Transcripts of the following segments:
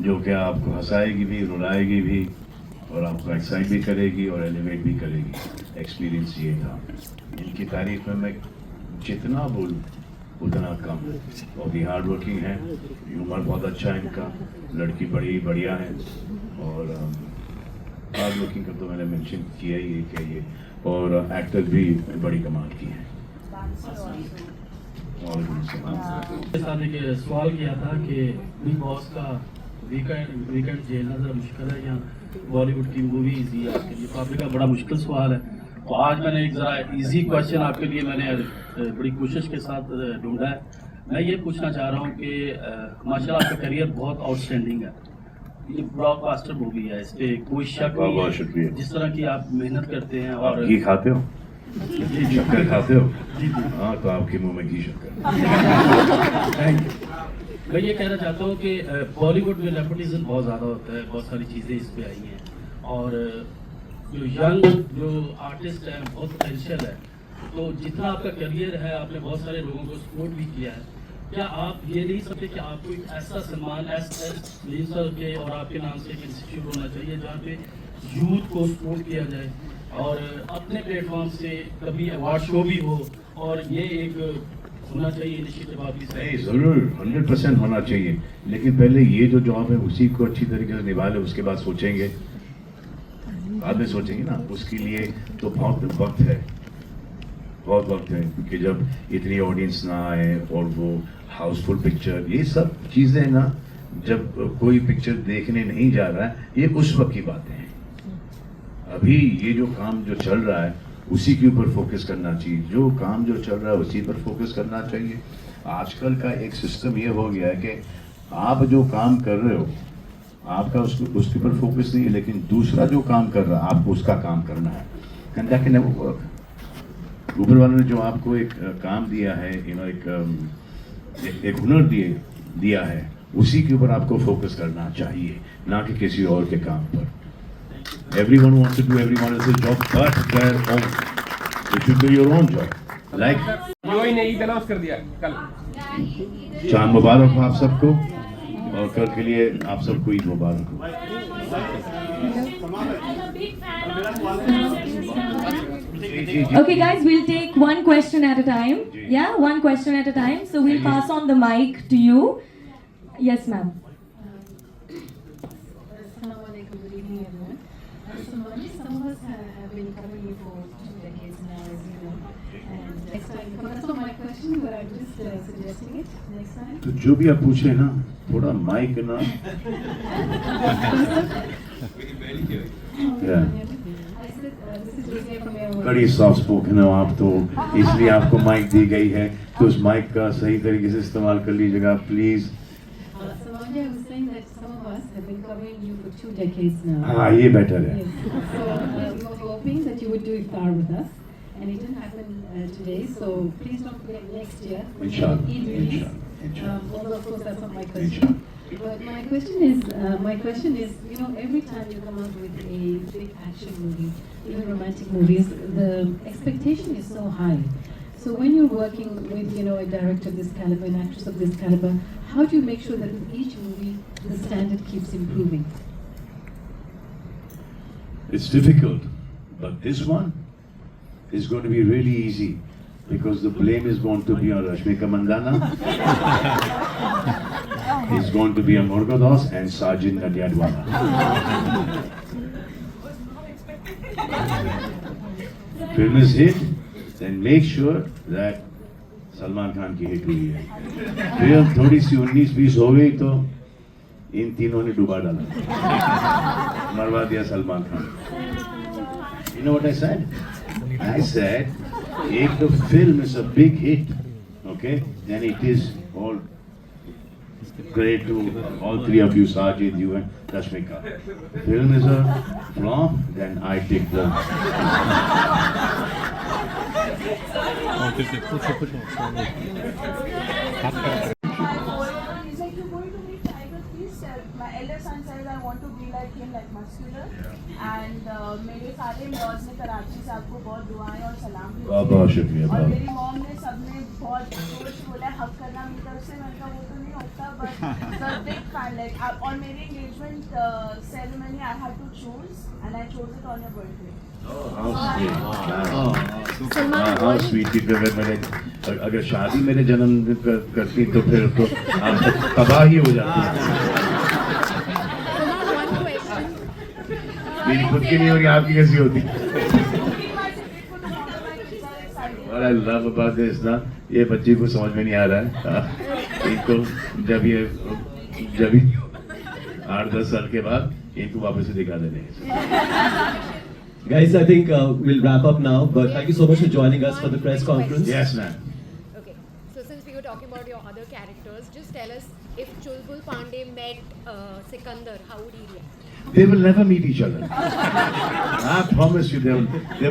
जो कि आपको हंसाएगी भी, रुलाएगी भी और आपको एक्साइट भी करेगी और एलिवेट भी करेगी। एक्सपीरियंस ये था। इनकी तारीफ में मैं जितना बोलूँ उतना कम। बहुत ही हार्ड वर्किंग है, ह्यूमर बहुत अच्छा है इनका, लड़की बड़ी बढ़िया है और हार्ड वर्किंग का तो मैंने मेंशन किया ही है ये, और एक्टर भी बड़ी कमाल की है। के साथ एक सवाल किया था कि बिग बॉस का वीकेंड झेलना ज़रा मुश्किल है या बॉलीवुड की मूवीज ही आपके लिए, तो आपने कहा बड़ा मुश्किल सवाल है। तो आज मैंने एक ज़रा इजी क्वेश्चन आपके लिए मैंने बड़ी कोशिश के साथ ढूंढा है। मैं ये पूछना चाह रहा हूँ कि माशाल्लाह आपका करियर बहुत आउटस्टैंडिंग है, ये ब्लॉकबस्टर मूवी है, इस पर कोई शक नहीं बहुत है। शुक्रिया। जिस तरह की आप मेहनत करते हैं और घी खाते हो, शक्कर खाते हो? जी जी हाँ, तो आपके मुंह में घी शक्कर। Thank you. मैं ये कहना चाहता हूँ कि बॉलीवुड में नेपोटिज्म बहुत ज़्यादा होता है, बहुत सारी चीज़ें इस पे आई हैं और जो यंग जो आर्टिस्ट हैं बहुत पोटेंशियल है। तो जितना आपका करियर है, आपने बहुत सारे लोगों को सपोर्ट भी किया है, क्या आप ये नहीं समझते कि आपको एक ऐसा सम्मान सर के और आपके नाम से एक इंस्टीट्यूट होना चाहिए जहाँ पे यूथ को सपोर्ट किया जाए और अपने प्लेटफॉर्म से कभी अवार्ड शो भी हो और ये एक होना चाहिए इनिशिएटिव आपकी साइड नहीं, ज़रूर 100% होना चाहिए, लेकिन पहले ये जो जॉब है उसी को अच्छी तरीके से निभा ले, उसके बाद सोचेंगे, बाद में सोचेंगे ना। उसके लिए तो बहुत वक्त है, बहुत वक्त है, क्योंकि जब इतनी ऑडियंस ना आए और वो हाउसफुल पिक्चर, ये सब चीज़ें ना, जब कोई पिक्चर देखने नहीं जा रहा है, ये उस वक्त की बातें हैं। अभी ये जो काम जो चल रहा है उसी के ऊपर फोकस करना चाहिए, जो काम जो चल रहा है उसी पर फोकस करना चाहिए। आजकल का एक सिस्टम ये हो गया है कि आप जो काम कर रहे हो आपका उसके ऊपर फोकस नहीं है, लेकिन दूसरा जो काम कर रहा है आपको उसका काम करना है। And that can never work. ऊपर वालों ने जो आपको एक काम दिया है, एक हुनर दिया है, उसी के ऊपर आपको फोकस करना चाहिए, ना कि किसी और के काम पर। Everyone wants to do everyone else's job, but their own. You should do your own job. Like heroine ने ईद अनाउंस कर दिया कल। चांद मुबारक हो आप सबको, और कल के लिए आप सबको ईद मुबारक हो। Okay, guys, we'll take one question at a time. Yeah, one question at a time. So we'll pass on the mic to you. Yes, ma'am. Assalamualaikum, good evening everyone. Some of us have been covering you for 2 decades now, as you know. And next time, that's not my question, but I'm just suggesting it. Next time. तो जो भी आप पूछे ना, थोड़ा mic ना। I said, this is Rosia from Airways. कड़ी soft spoken हो आप, तो इसलिए आपको माइक दी गई है, तो उस माइक का सही तरीके से इस्तेमाल कर लीजिएगा please. Samanya, I was saying that some of us have been covering you for 2 decades now. हाँ, ये बेटर है। Yes. So we were hoping that you would do iftar with us, and it didn't happen today. So please don't forget next year. Inshallah, Eid release. inshallah. Although of course that's not my question. But my question is, you know, every time you come out with a big action movie, even romantic movies, the expectation is so high. So when you're working with, you know, a director of this caliber, an actress of this caliber, how do you make sure that with each movie the standard keeps improving? It's difficult, but this one is going to be really easy because the blame is going to be on Rashmika Mandana. It's going to be on Morgados and Sajid Nadyadwala. Film is hit, then make sure that Salman Khan की hit हुई है। फिर थोड़ी सी 19-20 हो गई तो इन तीनों ने डुबा डाला, मरवा दिया Salman Khan. You know what I said? I said, if the film is a big hit, okay, then it is all great to all three of you, Sajid, you and Rashmika. Film is a flop, then I take the. elder son says I want to be like him, like muscular. And मेरे सारे laws ने कराची से आपको बहुत दुआएं और सलाम भेजे। बहुत शुक्रिया। और मेरी मॉम ने सबने बहुत जोर से बोला हक करना मिलता है उससे, मैंने कहा वो तो नहीं होता, but the big fan like और मेरी engagement ceremony I had to choose and I chose it on your birthday. हाँ स्वीट अगर शादी मेरे जन्मदिन पर करती तो फिर तो तबाही हो जाती। मेरी खुद की नहीं होगी, आपकी कैसी होती? What I love about this ना, ये बच्चे को समझ में नहीं आ रहा है। इनको जब 8-10 साल के बाद इनको वापस से दिखा देने। Guys, I think we'll wrap up now, but thank you so much for joining us for the press conference. Yes, ma'am. Okay, so since we were talking about your other characters, just tell us if Chulbul Pandey met Sikandar, how would he react? They will never meet each other. I promise you, they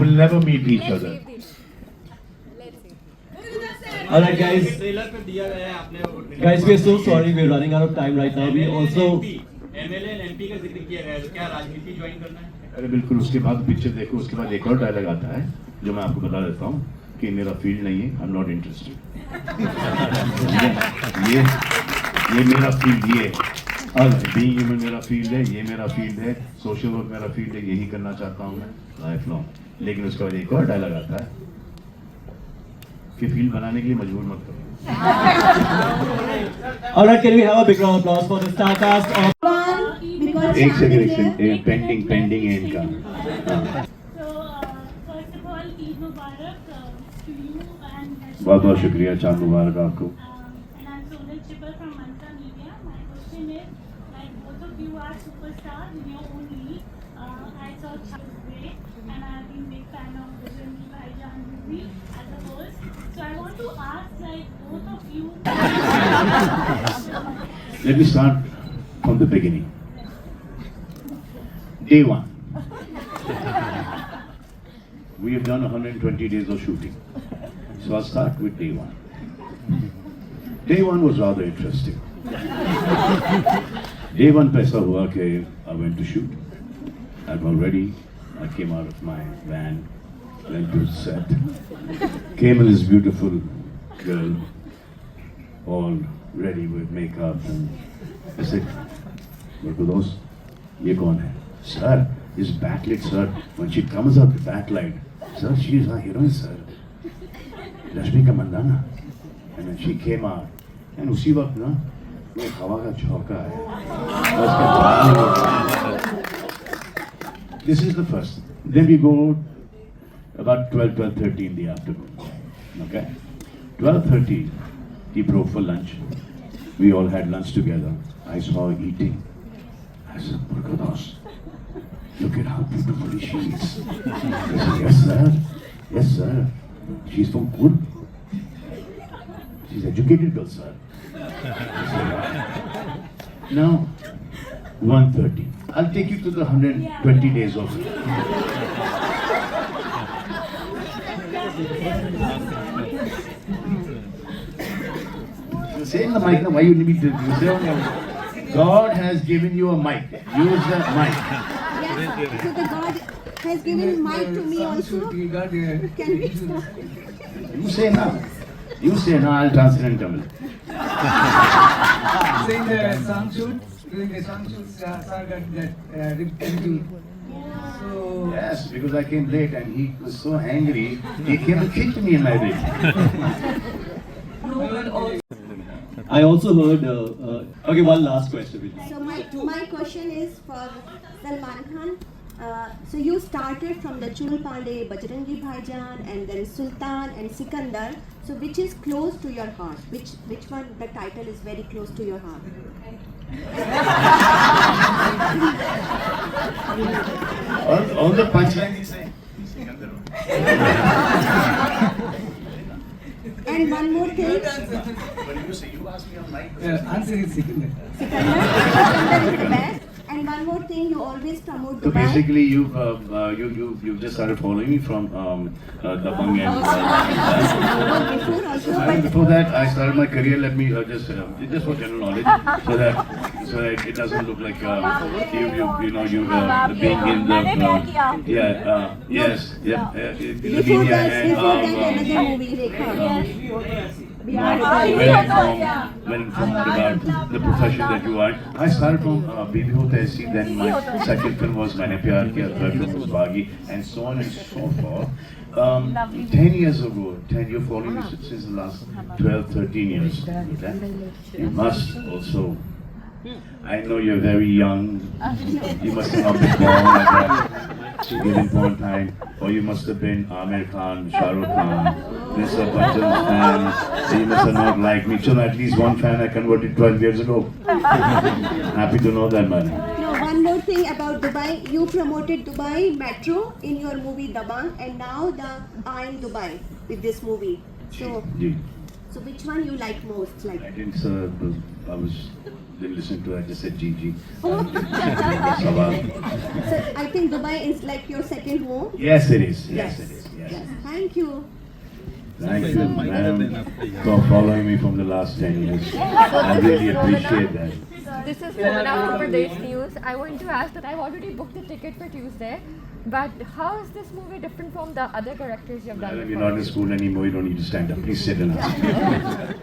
will never meet each other. Let's see. All right, guys. Guys, we are so sorry. We're running out of time right now. We also. MLA and MP का जिक्र किया गया है, तो क्या राजनीति join करना है? अरे बिल्कुल, उसके बाद पिक्चर देखो, उसके बाद एक और डायलॉग आता है जो मैं आपको बता देता हूँ कि मेरा फील्ड नहीं है, आई एम नॉट इंटरेस्टेड। ये मेरा फील्ड ये बीइंग ह्यूमन मेरा फील्ड है, ये मेरा फील्ड है, सोशल वर्क मेरा फील्ड है, यही करना चाहता हूँ मैं लाइफ लॉन्ग। लेकिन उसके बाद एक और डायलॉग आता है कि फील्ड बनाने के लिए मजबूर मत करो। All right, can we have a big round of applause for the star cast of? एक सेकंड पेंडिंग है इनका। So, first of all, Eid Mubarak to you and बहुत बहुत शुक्रिया, चांद मुबारक आपको। and I'm Sonal Chibber from Mantra Media. My question is, like both of you are superstars in your own league. I saw Chibber great, and I've been big fan of Bajrangi Bhaijaan movie as a host. So I want to ask, like both of you. Let me start from the beginning. Day 1. We have done 120 days of shooting. So I'll start with day 1. Day 1 was rather interesting. Day 1 पैसा हुआ कि I went to shoot. I'm all ready. I came out of my van, went to set. Came in this beautiful girl, all ready with makeup, and I said, "Barbados, ये कौन है?" "Sir, this backlit, sir. When she comes out the backlight, sir, she is our heroine, sir. Rashmika Mandana." And then she came out, and उसी वक्त ना वो हवा का झोंका है। This is the first. Then we go about 12:30 in the afternoon. Okay, 12:30. He broke for lunch. We all had lunch together. I saw her eating. I said, "Barbados, look at how beautifully she is." I said, "Yes, sir. Yes, sir. She's from Kur. She's educated girl, sir." I said, "Now, 1:30. I'll take you to the 120 days of it." Say in the mic now, why you need me to say on your... God has given you a mic. Use the mic. Yes, so the God has given mic to me also. Can we start? You say now. You say now, I'll translate in Tamil. Saying the song shoot, during the song shoot, sir got that ripped into. So Yes, because I came late and he was so angry, he came and kicked me in my rib. I also heard. Okay, one last question. So my question is for Salman Khan. So you started from the Chulbul Pandey, Bajrangi Bhaijaan, and then Sultan and Sikandar. So which is close to your heart? Which one? The title is very close to your heart. all the punchlines he say. And one more thing. But you say, you asked me on mic. answer is Sikandar. Sikandar is the best. And one more thing, you always promote So Dubai. basically, you just started following me from Dabang and. Before also, And before that, I started my career. Let me just for general knowledge, so that it doesn't look like you being in the yes, before that, another movie, Rekha. Well informed about the profession that you are. I started from Bibi Ho Tehsil, then my second film was Maine Pyar Kiya, third film was Baghi, and so on and so forth. 10 years ago, you're following me since the last 12, 13 years. Okay? You must also, I know you're very young, you must have not been born at that given point in time, or you must have been Amir Khan, Shah Rukh Khan, Mr. Bachchan's fan, so you must have not liked me. So at least one fan I converted 12 years ago. Happy to know that, man. No, one more thing about Dubai. You promoted Dubai Metro in your movie Dabang, and now the I in Dubai with this movie. So which one you like most? Like I didn't, didn't listen to it, I just said Gigi. So I think Dubai is like your second home. Yes, it is. Yes, it is. Yes. Thank you. Thank you, ma'am, for following me from the last 10 years. I really appreciate that. This is Sumana from Pradesh News. I want to ask that I've already booked the ticket for Tuesday, but how is this movie different from the other characters you've done Madam, before? you're not in school anymore, you don't need to stand up. Please sit and ask.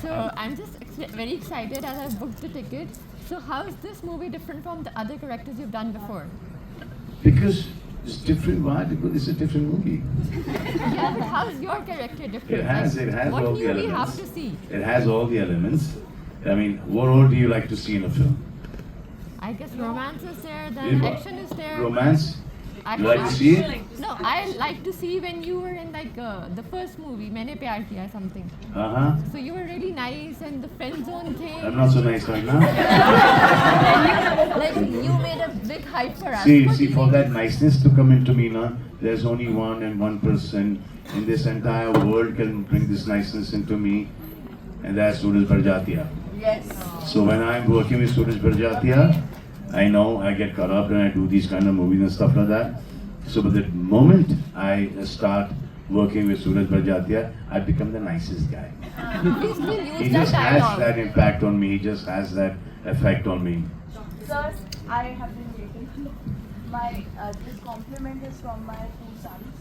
So I'm just very excited as I've booked the ticket. So how is this movie different from the other characters you've done before? Because it's different. Why? Because it's a different movie. Yeah, but how's your character different? It has what all new the we elements. have to see? It has all the elements. I mean, what all do you like to see in a film? I guess romance is there, then action is there. Romance? You like to see it? No, I like to see when you were in like the first movie, Maine Pyar Kiya, something. Uh-huh. So you were really nice and the friend zone thing. I'm not so nice right now. Like you made a big hype for us. See, for that niceness to come into me now, there's only one person in this entire world can bring this niceness into me, and that's Suraj Barjatia. Yes. So when I'm working with Suraj Barjatia, I know I get caught up and I do these kind of movies and stuff like that. So but the moment I start working with Suraj Barjatia, I become the nicest guy. Please use He that just has dialogue. that impact on me, he just has that effect on me. Sir, I have been waiting. My this compliment is from my two sons.